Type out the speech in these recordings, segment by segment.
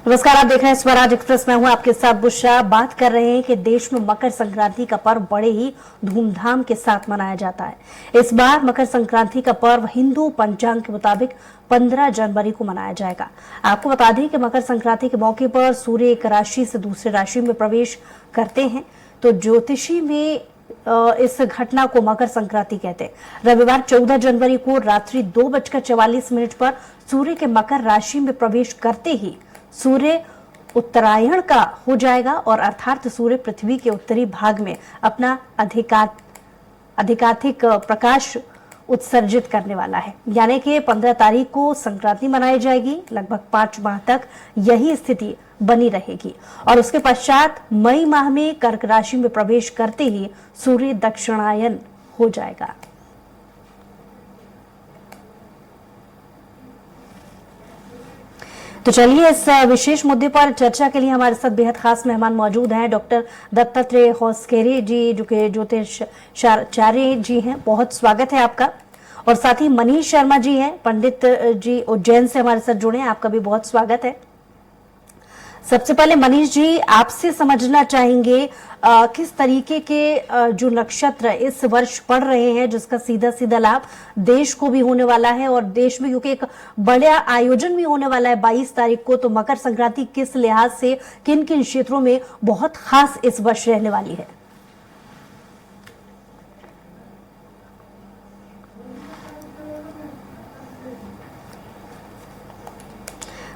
नमस्कार, आप देख रहे हैं स्वराज एक्सप्रेस। मैं हूं आपके साथ बुशरा। बात कर रहे हैं कि देश में मकर संक्रांति का पर्व बड़े ही धूमधाम के साथ मनाया जाता है। इस बार मकर संक्रांति का पर्व हिंदू पंचांग के मुताबिक 15 जनवरी को मनाया जाएगा। आपको बता दें कि मकर संक्रांति के मौके पर सूर्य एक राशि से दूसरी राशि में प्रवेश करते हैं, तो ज्योतिषी में इस घटना को मकर संक्रांति कहते हैं। रविवार 14 जनवरी को रात्रि 2:44 पर सूर्य के मकर राशि में प्रवेश करते ही सूर्य उत्तरायण का हो जाएगा और अर्थात सूर्य पृथ्वी के उत्तरी भाग में अपना अधिकाधिक प्रकाश उत्सर्जित करने वाला है। यानी कि 15 तारीख को संक्रांति मनाई जाएगी। लगभग 5 माह तक यही स्थिति बनी रहेगी और उसके पश्चात मई माह में कर्क राशि में प्रवेश करते ही सूर्य दक्षिणायन हो जाएगा। तो चलिए, इस विशेष मुद्दे पर चर्चा के लिए हमारे साथ बेहद खास मेहमान मौजूद हैं। डॉक्टर दत्तात्रेय होसकेरे जी, जो कि ज्योतिषाचार्य जी हैं, बहुत स्वागत है आपका। और साथ ही मनीष शर्मा जी हैं, पंडित जी उज्जैन से हमारे साथ जुड़े हैं, आपका भी बहुत स्वागत है। सबसे पहले मनीष जी, आपसे समझना चाहेंगे किस तरीके के जो नक्षत्र इस वर्ष पड़ रहे हैं, जिसका सीधा सीधा लाभ देश को भी होने वाला है और देश में क्योंकि एक बड़ा आयोजन भी होने वाला है 22 तारीख को, तो मकर संक्रांति किस लिहाज से किन किन क्षेत्रों में बहुत खास इस वर्ष रहने वाली है?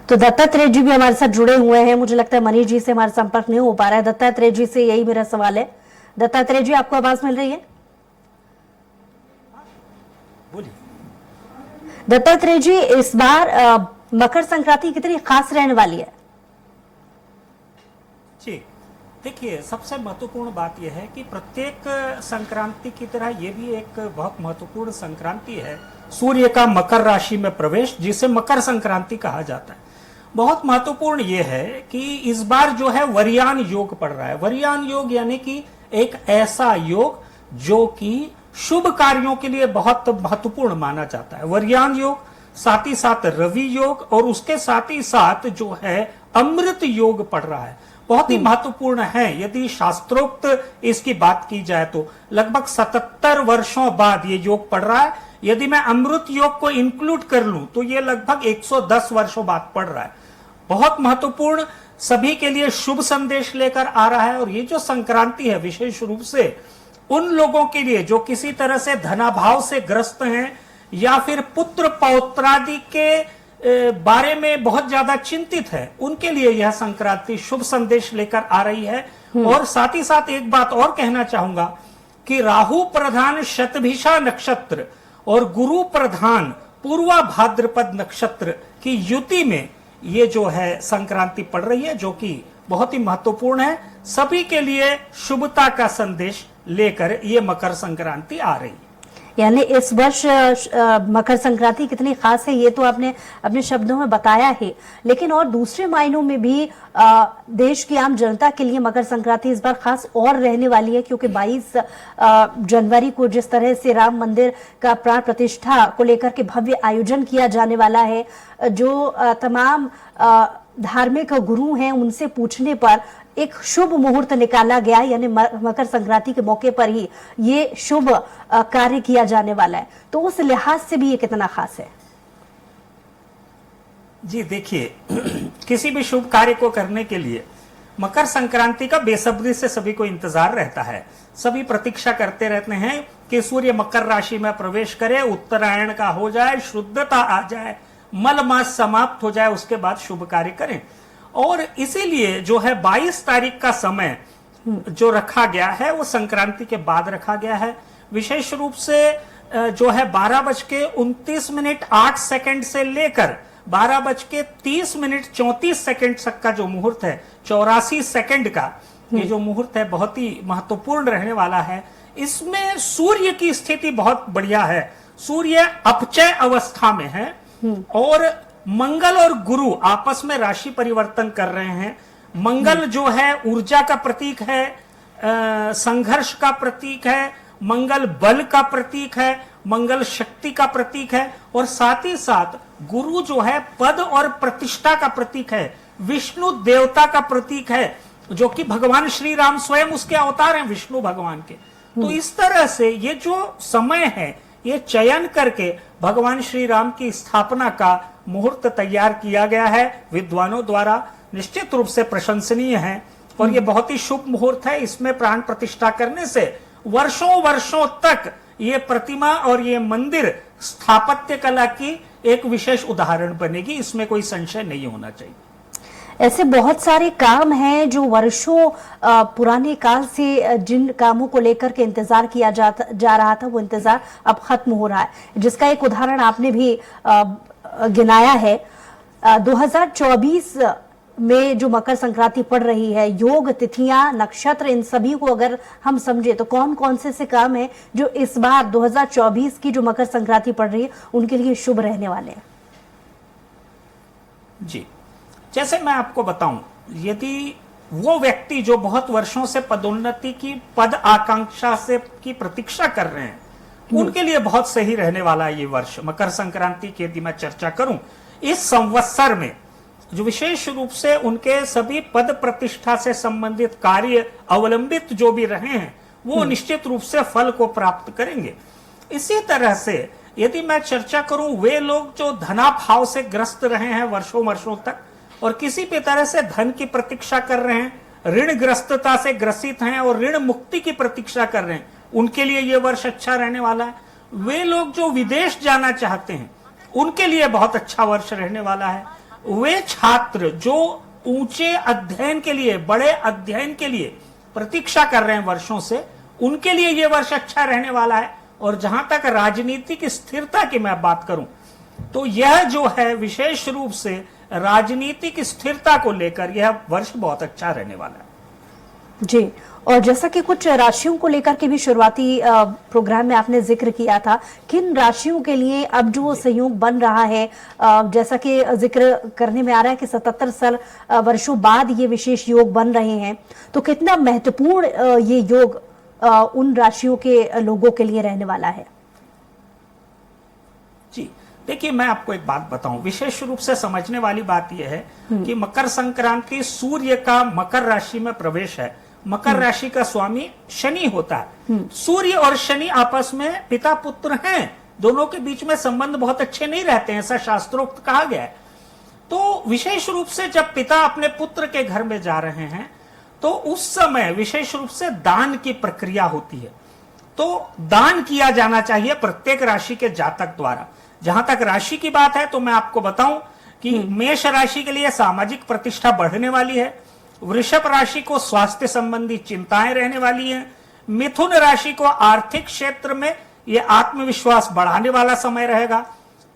तो दत्तात्रेय जी भी हमारे साथ जुड़े हुए हैं। मुझे लगता है मनीष जी से हमारा संपर्क नहीं हो पा रहा है। दत्तात्रेय जी से यही मेरा सवाल है। दत्तात्रेय जी, आपको आवाज मिल रही है? बोलिए। दत्तात्रेय जी, इस बार मकर संक्रांति कितनी खास रहने वाली है? जी देखिए, सबसे महत्वपूर्ण बात यह है कि प्रत्येक संक्रांति की तरह ये भी एक बहुत महत्वपूर्ण संक्रांति है। सूर्य का मकर राशि में प्रवेश, जिसे मकर संक्रांति कहा जाता है। बहुत महत्वपूर्ण ये है कि इस बार जो है वरियान योग पड़ रहा है। वरियान योग यानी कि एक ऐसा योग जो कि शुभ कार्यों के लिए बहुत महत्वपूर्ण माना जाता है। वरियान योग, साथ ही साथ रवि योग और उसके साथ ही साथ जो है अमृत योग पड़ रहा है, बहुत ही महत्वपूर्ण है। यदि शास्त्रोक्त इसकी बात की जाए तो लगभग 77 वर्षों बाद ये योग पड़ रहा है। यदि मैं अमृत योग को इंक्लूड कर लूं तो ये लगभग 110 वर्षों बाद पड़ रहा है। बहुत महत्वपूर्ण, सभी के लिए शुभ संदेश लेकर आ रहा है। और ये जो संक्रांति है विशेष रूप से उन लोगों के लिए जो किसी तरह से धनाभाव से ग्रस्त हैं या फिर पुत्र पौत्रादि के बारे में बहुत ज्यादा चिंतित है, उनके लिए यह संक्रांति शुभ संदेश लेकर आ रही है। और साथ ही साथ एक बात और कहना चाहूंगा कि राहु प्रधान शतभिषा नक्षत्र और गुरु प्रधान पूर्वा भाद्रपद नक्षत्र की युति में ये जो है संक्रांति पड़ रही है, जो कि बहुत ही महत्वपूर्ण है। सभी के लिए शुभता का संदेश लेकर ये मकर संक्रांति आ रही है। यानी इस वर्ष मकर संक्रांति कितनी खास है ये तो आपने अपने शब्दों में बताया है, लेकिन और दूसरे मायनों में भी देश की आम जनता के लिए मकर संक्रांति इस बार खास और रहने वाली है, क्योंकि 22 जनवरी को जिस तरह से राम मंदिर का प्राण प्रतिष्ठा को लेकर के भव्य आयोजन किया जाने वाला है, जो तमाम धार्मिक गुरु हैं उनसे पूछने पर एक शुभ मुहूर्त निकाला गया, यानी मकर संक्रांति के मौके पर ही ये शुभ कार्य किया जाने वाला है। तो उस लिहाज से भी ये कितना खास है? जी देखिए, किसी भी शुभ कार्य को करने के लिए मकर संक्रांति का बेसब्री से सभी को इंतजार रहता है। सभी प्रतीक्षा करते रहते हैं कि सूर्य मकर राशि में प्रवेश करे, उत्तरायण का हो जाए, शुद्धता आ जाए, मल मास समाप्त हो जाए, उसके बाद शुभ कार्य करें। और इसीलिए जो है 22 तारीख का समय जो रखा गया है वो संक्रांति के बाद रखा गया है। विशेष रूप से जो है 12:29 से लेकर 12:30 तक का जो मुहूर्त है, 84 सेकंड का ये जो मुहूर्त है बहुत ही महत्वपूर्ण रहने वाला है। इसमें सूर्य की स्थिति बहुत बढ़िया है। सूर्य अपचय अवस्था में है और मंगल और गुरु आपस में राशि परिवर्तन कर रहे हैं। मंगल जो है ऊर्जा का प्रतीक है, संघर्ष का प्रतीक है, मंगल बल का प्रतीक है, मंगल शक्ति का प्रतीक है और साथ ही साथ गुरु जो है पद और प्रतिष्ठा का प्रतीक है। विष्णु देवता का प्रतीक है, जो कि भगवान श्री राम स्वयं उसके अवतार हैं, विष्णु भगवान के। तो इस तरह से ये जो समय है, ये चयन करके भगवान श्री राम की स्थापना का मुहूर्त तैयार किया गया है विद्वानों द्वारा, निश्चित रूप से प्रशंसनीय है। और ये बहुत ही शुभ मुहूर्त है। इसमें प्राण प्रतिष्ठा करने से वर्षों वर्षों तक ये प्रतिमा और ये मंदिर स्थापत्य कला की एक विशेष उदाहरण बनेगी, इसमें कोई संशय नहीं होना चाहिए। ऐसे बहुत सारे काम हैं जो वर्षों पुराने काल से जिन कामों को लेकर के इंतजार किया जा रहा था, वो इंतजार अब खत्म हो रहा है, जिसका एक उदाहरण आपने भी गिनाया है। 2024 में जो मकर संक्रांति पड़ रही है, योग तिथियां, नक्षत्र, इन सभी को अगर हम समझे तो कौन कौन से काम हैं जो इस बार 2024 की जो मकर संक्रांति पड़ रही है उनके लिए शुभ रहने वाले हैं? जी, जैसे मैं आपको बताऊं, यदि वो व्यक्ति जो बहुत वर्षों से पदोन्नति की पद आकांक्षा से की प्रतीक्षा कर रहे हैं, उनके लिए बहुत सही रहने वाला है ये वर्ष। मकर संक्रांति की यदि मैं चर्चा करूं, इस संवत्सर में जो विशेष रूप से उनके सभी पद प्रतिष्ठा से संबंधित कार्य अवलंबित जो भी रहे हैं, वो निश्चित रूप से फल को प्राप्त करेंगे। इसी तरह से यदि मैं चर्चा करूं, वे लोग जो धनाभाव से ग्रस्त रहे हैं वर्षों वर्षों तक और किसी भी तरह से धन की प्रतीक्षा कर रहे हैं, ऋण ग्रस्तता से ग्रसित हैं और ऋण मुक्ति की प्रतीक्षा कर रहे हैं, उनके लिए यह वर्ष अच्छा रहने वाला है। वे लोग जो विदेश जाना चाहते हैं, उनके लिए बहुत अच्छा वर्ष रहने वाला है। वे छात्र जो ऊंचे अध्ययन के लिए, बड़े अध्ययन के लिए प्रतीक्षा कर रहे हैं वर्षों से, उनके लिए यह वर्ष अच्छा रहने वाला है। और जहां तक राजनीतिक स्थिरता की मैं बात करूं, तो यह जो है विशेष रूप से राजनीतिक स्थिरता को लेकर यह वर्ष बहुत अच्छा रहने वाला है। जी, और जैसा कि कुछ राशियों को लेकर के भी शुरुआती प्रोग्राम में आपने जिक्र किया था, किन राशियों के लिए अब जो सहयोग बन रहा है, जैसा कि जिक्र करने में आ रहा है कि 77 वर्षों बाद ये विशेष योग बन रहे हैं, तो कितना महत्वपूर्ण ये योग उन राशियों के लोगों के लिए रहने वाला है? जी, देखिए मैं आपको एक बात बताऊं, विशेष रूप से समझने वाली बात यह है कि मकर संक्रांति सूर्य का मकर राशि में प्रवेश है। मकर राशि का स्वामी शनि होता है। सूर्य और शनि आपस में पिता पुत्र हैं, दोनों के बीच में संबंध बहुत अच्छे नहीं रहते हैं, ऐसा शास्त्रोक्त कहा गया है। तो विशेष रूप से जब पिता अपने पुत्र के घर में जा रहे हैं, तो उस समय विशेष रूप से दान की प्रक्रिया होती है। तो दान किया जाना चाहिए प्रत्येक राशि के जातक द्वारा। जहां तक राशि की बात है, तो मैं आपको बताऊं कि मेष राशि के लिए सामाजिक प्रतिष्ठा बढ़ने वाली है। वृषभ राशि को स्वास्थ्य संबंधी चिंताएं रहने वाली हैं। मिथुन राशि को आर्थिक क्षेत्र में यह आत्मविश्वास बढ़ाने वाला समय रहेगा।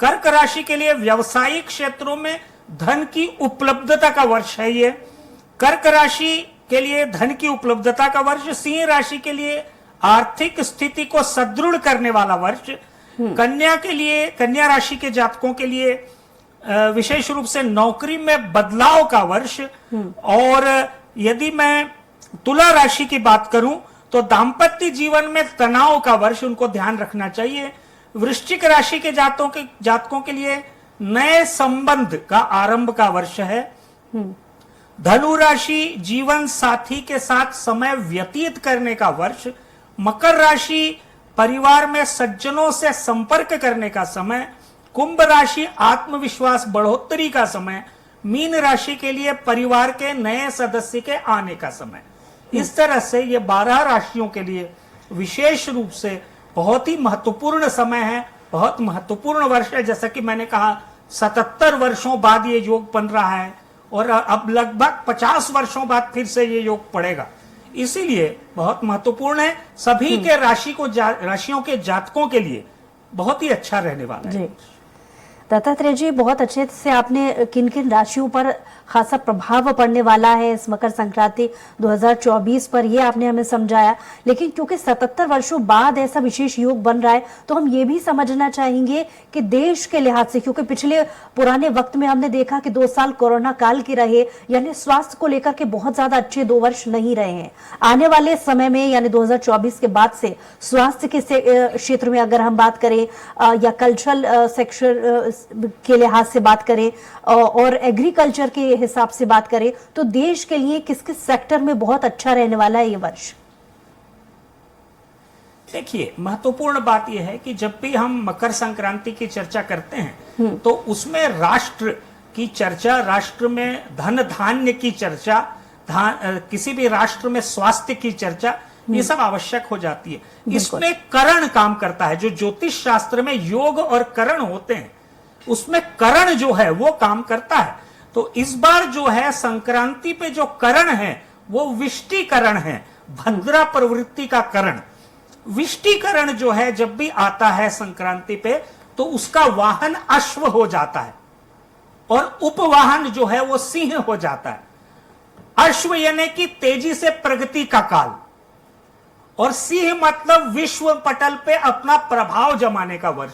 कर्क राशि के लिए व्यवसायिक क्षेत्रों में धन की उपलब्धता का वर्ष है ये। कर्क राशि के लिए धन की उपलब्धता का वर्ष। सिंह राशि के लिए आर्थिक स्थिति को सुदृढ़ करने वाला वर्ष। कन्या के लिए, कन्या राशि के जातकों के लिए विशेष रूप से नौकरी में बदलाव का वर्ष। और यदि मैं तुला राशि की बात करूं, तो दाम्पत्य जीवन में तनाव का वर्ष उनको ध्यान रखना चाहिए। वृश्चिक राशि के जातकों के लिए नए संबंध का आरंभ का वर्ष है। धनु राशि जीवन साथी के साथ समय व्यतीत करने का वर्ष। मकर राशि परिवार में सज्जनों से संपर्क करने का समय। कुंभ राशि आत्मविश्वास बढ़ोतरी का समय। मीन राशि के लिए परिवार के नए सदस्य के आने का समय। इस तरह से ये 12 राशियों के लिए विशेष रूप से बहुत ही महत्वपूर्ण समय है, बहुत महत्वपूर्ण वर्ष है। जैसा कि मैंने कहा, 77 वर्षों बाद ये योग बन रहा है और अब लगभग 50 वर्षों बाद फिर से ये योग पड़ेगा। इसीलिए बहुत महत्वपूर्ण है। सभी के राशियों के जातकों के लिए बहुत ही अच्छा रहने वाला है। दत्तात्रेय जी, बहुत अच्छे से आपने किन किन राशियों पर खासा प्रभाव पड़ने वाला है इस मकर संक्रांति 2024 पर, ये आपने हमें समझाया। लेकिन क्योंकि 77 वर्षों बाद ऐसा विशेष योग बन रहा है, तो हम ये भी समझना चाहेंगे कि देश के लिहाज से, क्योंकि पिछले पुराने वक्त में हमने देखा कि 2 साल कोरोना काल के रहे, यानी स्वास्थ्य को लेकर के बहुत ज्यादा अच्छे 2 वर्ष नहीं रहे हैं। आने वाले समय में यानी 2024 के बाद से स्वास्थ्य के क्षेत्र में अगर हम बात करें या कल्चरल सेक्टर के लिहाज से बात करें और एग्रीकल्चर के हिसाब से बात करें तो देश के लिए किस किस सेक्टर में बहुत अच्छा रहने वाला है ये वर्ष? देखिए, महत्वपूर्ण बात यह है कि जब भी हम मकर संक्रांति की चर्चा करते हैं तो उसमें राष्ट्र की चर्चा, राष्ट्र में धन धान्य की चर्चा, किसी भी राष्ट्र में स्वास्थ्य की चर्चा, ये सब आवश्यक हो जाती है। इसमें करण काम करता है। जो ज्योतिष शास्त्र में योग और करण होते हैं उसमें करण जो है वो काम करता है। तो इस बार जो है संक्रांति पे जो करण है वो विष्टिकरण है, भद्रा प्रवृत्ति का करण। विष्टिकरण जो है जब भी आता है संक्रांति पे तो उसका वाहन अश्व हो जाता है और उपवाहन जो है वो सिंह हो जाता है। अश्व यानी कि तेजी से प्रगति का काल, और सिंह मतलब विश्व पटल पे अपना प्रभाव जमाने का वर्ष।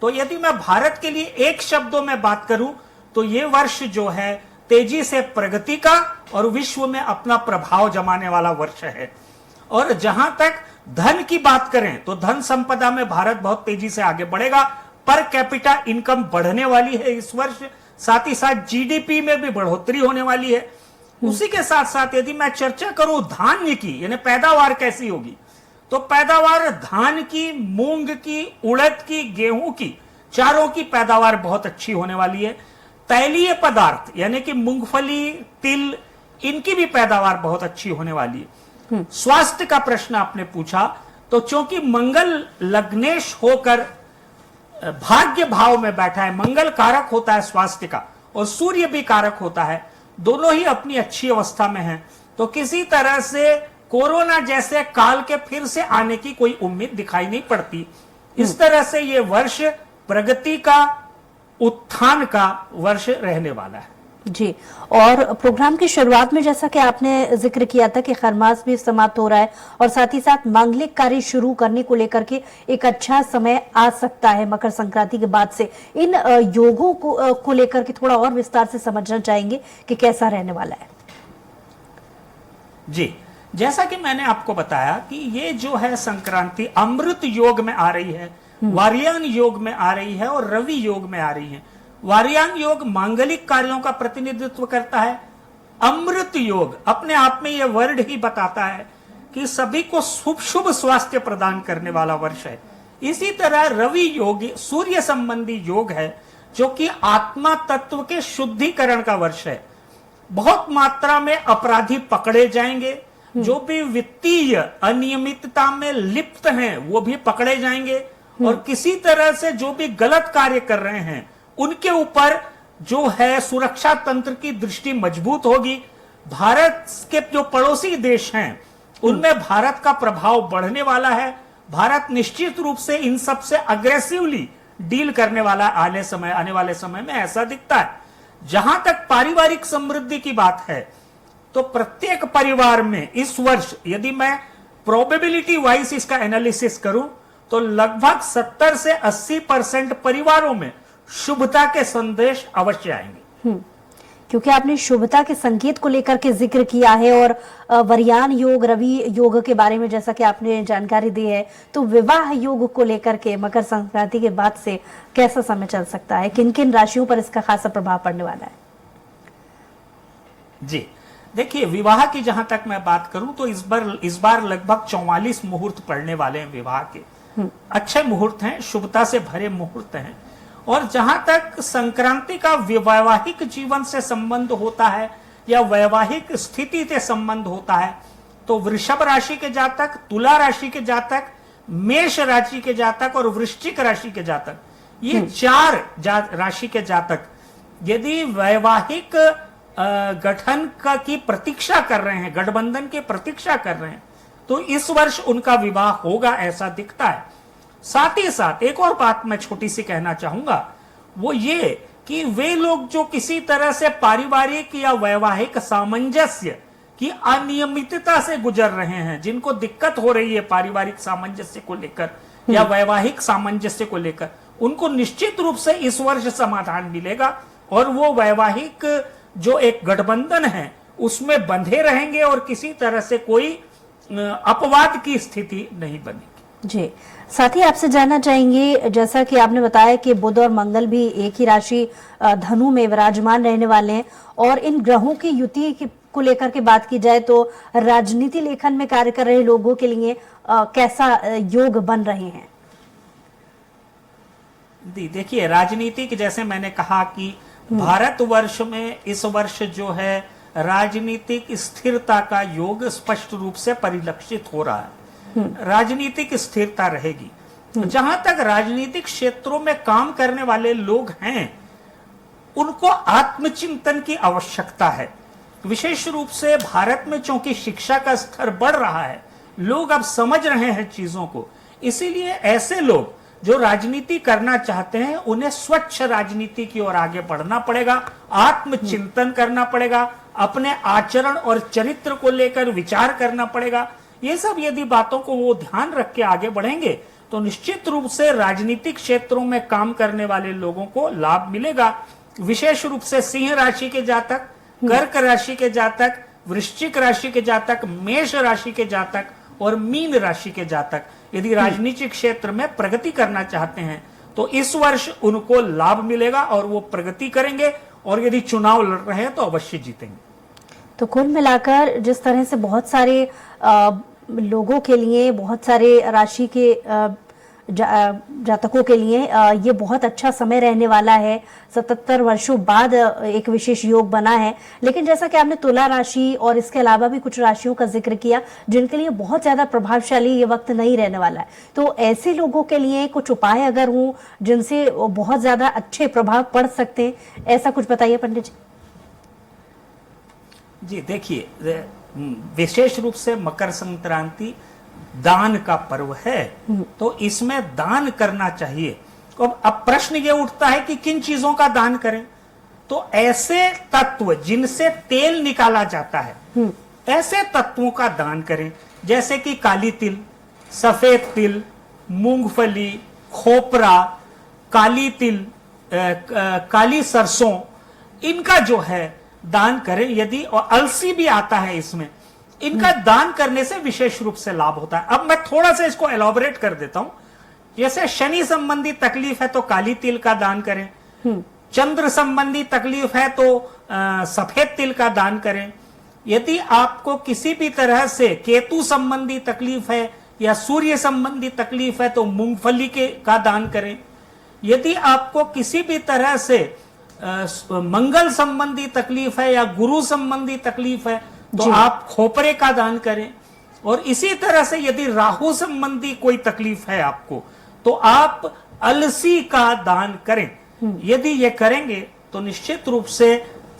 तो यदि मैं भारत के लिए एक शब्दों में बात करूं तो ये वर्ष जो है तेजी से प्रगति का और विश्व में अपना प्रभाव जमाने वाला वर्ष है। और जहां तक धन की बात करें तो धन संपदा में भारत बहुत तेजी से आगे बढ़ेगा। पर कैपिटा इनकम बढ़ने वाली है इस वर्ष, साथ ही साथ जीडीपी में भी बढ़ोतरी होने वाली है। उसी के साथ साथ यदि मैं चर्चा करूं धान्य की, यानी पैदावार कैसी होगी, तो पैदावार धान की, मूंग की, उड़द की, गेहूं की, चारों की पैदावार बहुत अच्छी होने वाली है। तैलीय पदार्थ यानी कि मूंगफली, तिल, इनकी भी पैदावार बहुत अच्छी होने वाली है। स्वास्थ्य का प्रश्न आपने पूछा, तो चूंकि मंगल लग्नेश होकर भाग्य भाव में बैठा है, मंगल कारक होता है स्वास्थ्य का और सूर्य भी कारक होता है, दोनों ही अपनी अच्छी अवस्था में हैं, तो किसी तरह से कोरोना जैसे काल के फिर से आने की कोई उम्मीद दिखाई नहीं पड़ती। इस तरह से ये वर्ष प्रगति का, उत्थान का वर्ष रहने वाला है। जी, और प्रोग्राम की शुरुआत में जैसा कि आपने जिक्र किया था कि खरमास भी समाप्त हो रहा है और साथ ही साथ मांगलिक कार्य शुरू करने को लेकर के एक अच्छा समय आ सकता है मकर संक्रांति के बाद से। इन योगों को लेकर के थोड़ा और विस्तार से समझना चाहेंगे कि कैसा रहने वाला है। जी, जैसा कि मैंने आपको बताया कि ये जो है संक्रांति अमृत योग में आ रही है, वारियान योग में आ रही है और रवि योग में आ रही है। वारियान योग मांगलिक कार्यों का प्रतिनिधित्व करता है। अमृत योग अपने आप में यह वर्ड ही बताता है कि सभी को शुभ स्वास्थ्य प्रदान करने वाला वर्ष है। इसी तरह रवि योग सूर्य संबंधी योग है जो कि आत्मा तत्व के शुद्धिकरण का वर्ष है। बहुत मात्रा में अपराधी पकड़े जाएंगे, जो भी वित्तीय अनियमितता में लिप्त हैं वो भी पकड़े जाएंगे, और किसी तरह से जो भी गलत कार्य कर रहे हैं उनके ऊपर जो है सुरक्षा तंत्र की दृष्टि मजबूत होगी। भारत के जो पड़ोसी देश हैं उनमें भारत का प्रभाव बढ़ने वाला है। भारत निश्चित रूप से इन सब से अग्रेसिवली डील करने वाला आने वाले समय में ऐसा दिखता है। जहां तक पारिवारिक समृद्धि की बात है तो प्रत्येक परिवार में इस वर्ष यदि मैं प्रोबेबिलिटी वाइज इसका एनालिसिस करूं तो लगभग 70 से 80% परिवारों में शुभता के संदेश अवश्य आएंगे। क्योंकि आपने शुभता के संकेत को लेकर के जिक्र किया है और वरियान योग, रवि योग के बारे में जैसा कि आपने जानकारी दी है, तो विवाह योग को लेकर के मकर संक्रांति के बाद से कैसा समय चल सकता है, किन किन राशियों पर इसका खासा प्रभाव पड़ने वाला है? जी देखिए, विवाह की जहां तक मैं बात करूं तो इस बार लगभग 44 मुहूर्त पड़ने वाले हैं विवाह के। अच्छे मुहूर्त हैं, शुभता से भरे मुहूर्त हैं। और जहां तक संक्रांति का वैवाहिक जीवन से संबंध होता है या वैवाहिक स्थिति से संबंध होता है तो वृषभ राशि के जातक, तुला राशि के जातक, मेष राशि के जातक और वृश्चिक राशि के जातक, ये 4 राशि के जातक यदि वैवाहिक गठन की प्रतीक्षा कर रहे हैं, गठबंधन की प्रतीक्षा कर रहे हैं, तो इस वर्ष उनका विवाह होगा ऐसा दिखता है। साथ ही साथ एक और बात मैं छोटी सी कहना चाहूंगा, वो ये कि वे लोग जो किसी तरह से पारिवारिक या वैवाहिक सामंजस्य की अनियमितता से गुजर रहे हैं, जिनको दिक्कत हो रही है पारिवारिक सामंजस्य को लेकर या वैवाहिक सामंजस्य को लेकर, उनको निश्चित रूप से इस वर्ष समाधान मिलेगा और वो वैवाहिक जो एक गठबंधन है उसमें बंधे रहेंगे और किसी तरह से कोई अपवाद की स्थिति नहीं बनेगी। जी, साथ ही आपसे जानना चाहेंगे, जैसा कि आपने बताया कि बुध और मंगल भी एक ही राशि धनु में विराजमान रहने वाले हैं, और इन ग्रहों की युति को लेकर के बात की जाए तो राजनीति लेखन में कार्य कर रहे लोगों के लिए कैसा योग बन रहे हैं? देखिए, राजनीतिक, जैसे मैंने कहा कि भारतवर्ष में इस वर्ष जो है राजनीतिक स्थिरता का योग स्पष्ट रूप से परिलक्षित हो रहा है। राजनीतिक स्थिरता रहेगी। जहां तक राजनीतिक क्षेत्रों में काम करने वाले लोग हैं, उनको आत्मचिंतन की आवश्यकता है। विशेष रूप से भारत में चूंकि शिक्षा का स्तर बढ़ रहा है, लोग अब समझ रहे हैं चीजों को, इसीलिए ऐसे लोग जो राजनीति करना चाहते हैं उन्हें स्वच्छ राजनीति की ओर आगे बढ़ना पड़ेगा, आत्मचिंतन करना पड़ेगा, अपने आचरण और चरित्र को लेकर विचार करना पड़ेगा। ये सब यदि बातों को वो ध्यान रख के आगे बढ़ेंगे तो निश्चित रूप से राजनीतिक क्षेत्रों में काम करने वाले लोगों को लाभ मिलेगा। विशेष रूप से सिंह राशि के जातक, कर्क राशि के जातक, वृश्चिक राशि के जातक, मेष राशि के जातक और मीन राशि के जातक यदि राजनीतिक क्षेत्र में प्रगति करना चाहते हैं तो इस वर्ष उनको लाभ मिलेगा और वो प्रगति करेंगे, और यदि चुनाव लड़ रहे हैं तो अवश्य जीतेंगे। तो कुल मिलाकर जिस तरह से बहुत सारे लोगों के लिए, बहुत सारे राशि के जातकों के लिए ये बहुत अच्छा समय रहने वाला है। 77 वर्षों बाद एक विशेष योग बना है। लेकिन जैसा कि आपने तुला राशि और इसके अलावा भी कुछ राशियों का जिक्र किया जिनके लिए बहुत ज्यादा प्रभावशाली ये वक्त नहीं रहने वाला है, तो ऐसे लोगों के लिए कुछ उपाय अगर हों जिनसे बहुत ज्यादा अच्छे प्रभाव पड़ सकते हैं, ऐसा कुछ बताइए पंडित जी। जी देखिए, विशेष रूप से मकर संक्रांति दान का पर्व है, तो इसमें दान करना चाहिए। अब प्रश्न ये उठता है कि किन चीजों का दान करें, तो ऐसे तत्व जिनसे तेल निकाला जाता है, ऐसे तत्वों का दान करें, जैसे कि काली तिल, सफेद तिल, मूंगफली, खोपरा, काली तिल, काली सरसों, इनका जो है दान करें। यदि, और अलसी भी आता है इसमें, इनका दान करने से विशेष रूप से लाभ होता है। अब मैं थोड़ा सा इसको एलॉबरेट कर देता हूं। जैसे शनि संबंधी तकलीफ है तो काली तिल का दान करें, चंद्र संबंधी तकलीफ है तो सफेद तिल का दान करें। यदि आपको किसी भी तरह से केतु संबंधी तकलीफ है या सूर्य संबंधी तकलीफ है तो मूंगफली का दान करें। यदि आपको किसी भी तरह से मंगल संबंधी तकलीफ है या गुरु संबंधी तकलीफ है तो आप खोपरे का दान करें। और इसी तरह से यदि राहु संबंधी कोई तकलीफ है आपको तो आप अलसी का दान करें। यदि ये करेंगे तो निश्चित रूप से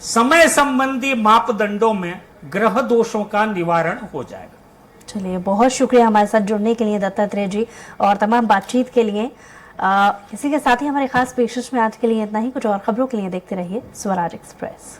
समय संबंधी मापदंडों में ग्रह दोषों का निवारण हो जाएगा। चलिए, बहुत शुक्रिया हमारे साथ जुड़ने के लिए दत्तात्रेय जी और तमाम बातचीत के लिए। इसी के साथ ही हमारे खास पेशकश में आज के लिए इतना ही। कुछ और खबरों के लिए देखते रहिए स्वराज एक्सप्रेस।